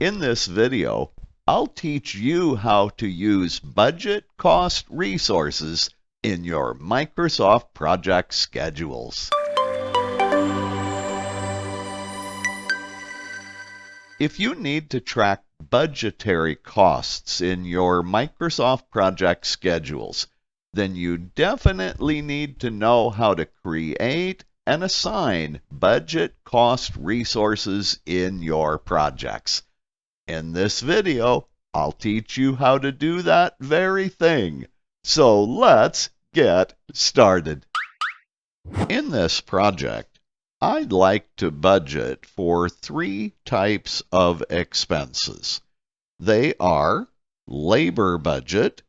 In this video, I'll teach you how to use budget cost resources in your Microsoft project schedules. If you need to track budgetary costs in your Microsoft project schedules, then you definitely need to know how to create and assign budget cost resources in your projects. In this video, I'll teach you how to do that very thing. So let's get started. In this project, I'd like to budget for 3 types of expenses. They are labor budget,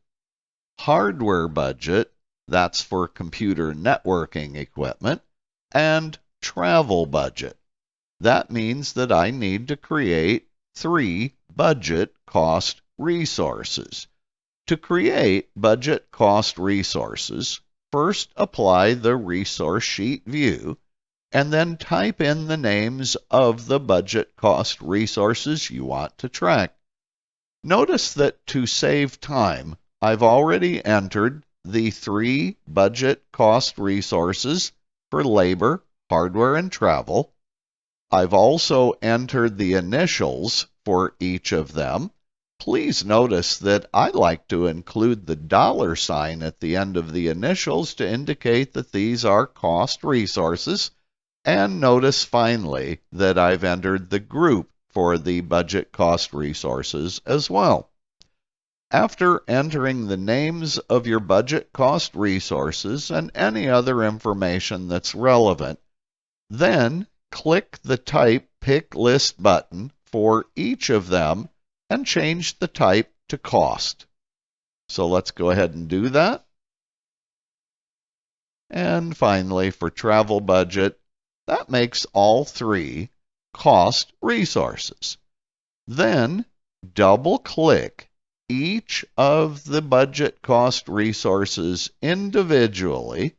hardware budget, that's for computer networking equipment, and travel budget. That means that I need to create 3 budget cost resources. To create budget cost resources, first apply the resource sheet view, and then type in the names of the budget cost resources you want to track. Notice that to save time, I've already entered the 3 budget cost resources for labor, hardware, and travel. I've also entered the initials for each of them. Please notice that I like to include the $ at the end of the initials to indicate that these are cost resources. And notice finally that I've entered the group for the budget cost resources as well. After entering the names of your budget cost resources and any other information that's relevant, then click the Type Pick List button for each of them and change the type to cost. So let's go ahead and do that. And finally, for travel budget, that makes all 3 cost resources. Then double-click each of the budget cost resources individually,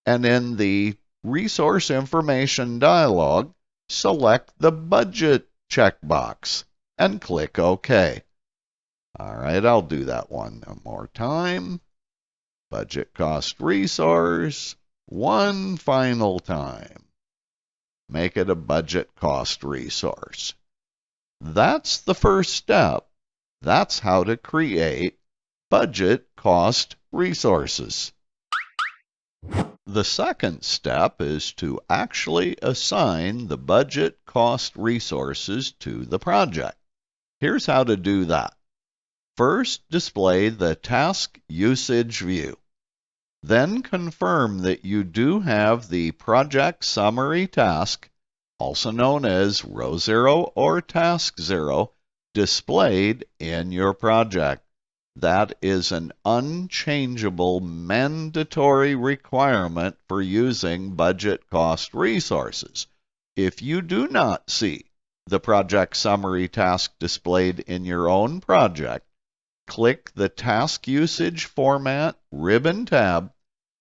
and in the Resource Information dialog, select the Budget checkbox and click OK. All right, I'll do that one more time. Budget cost resource, one final time. Make it a budget cost resource. That's the first step. That's how to create budget cost resources. The second step is to actually assign the budget cost resources to the project. Here's how to do that. First, display the task usage view. Then confirm that you do have the project summary task, also known as row 0 or task 0, displayed in your project. That is an unchangeable mandatory requirement for using budget cost resources. If you do not see the project summary task displayed in your own project, click the Task Usage Format ribbon tab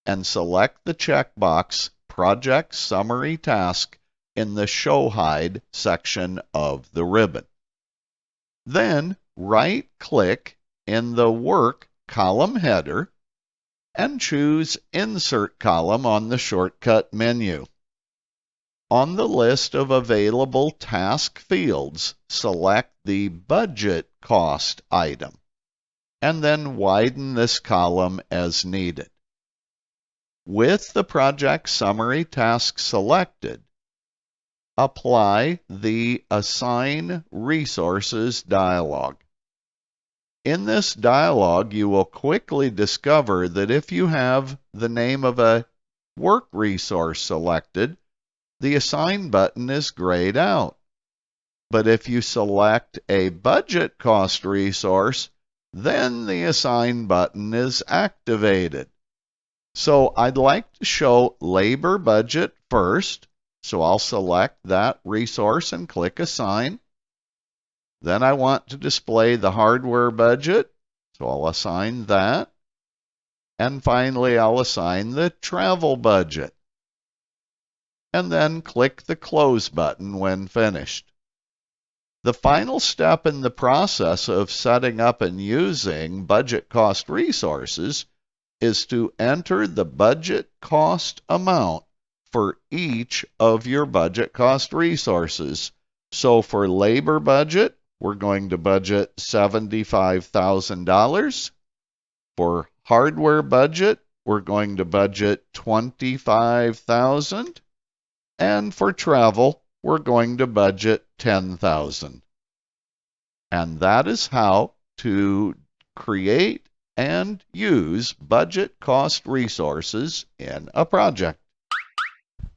and select the checkbox Project Summary Task in the Show Hide section of the ribbon. Then right-click in the Work column header and choose Insert Column on the shortcut menu. On the list of available task fields, select the Budget Cost item, and then widen this column as needed. With the project summary task selected, apply the Assign Resources dialog. In this dialog, you will quickly discover that if you have the name of a work resource selected, the Assign button is grayed out. But if you select a budget cost resource, then the Assign button is activated. So I'd like to show labor budget first, so I'll select that resource and click Assign. Then I want to display the hardware budget, so I'll assign that. And finally, I'll assign the travel budget. And then click the Close button when finished. The final step in the process of setting up and using budget cost resources is to enter the budget cost amount for each of your budget cost resources. So for labor budget, we're going to budget $75,000. For hardware budget, we're going to budget $25,000. And for travel, we're going to budget $10,000. And that is how to create and use budget cost resources in a project.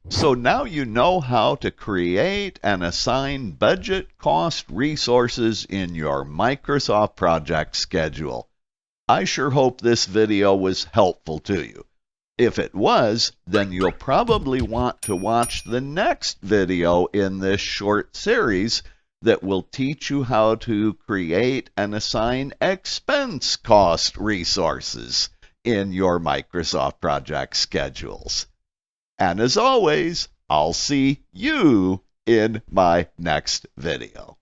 So now you know how to create and assign budget cost resources in your Microsoft project schedule. I sure hope this video was helpful to you. If it was, then you'll probably want to watch the next video in this short series that will teach you how to create and assign expense cost resources in your Microsoft project schedules. And as always, I'll see you in my next video.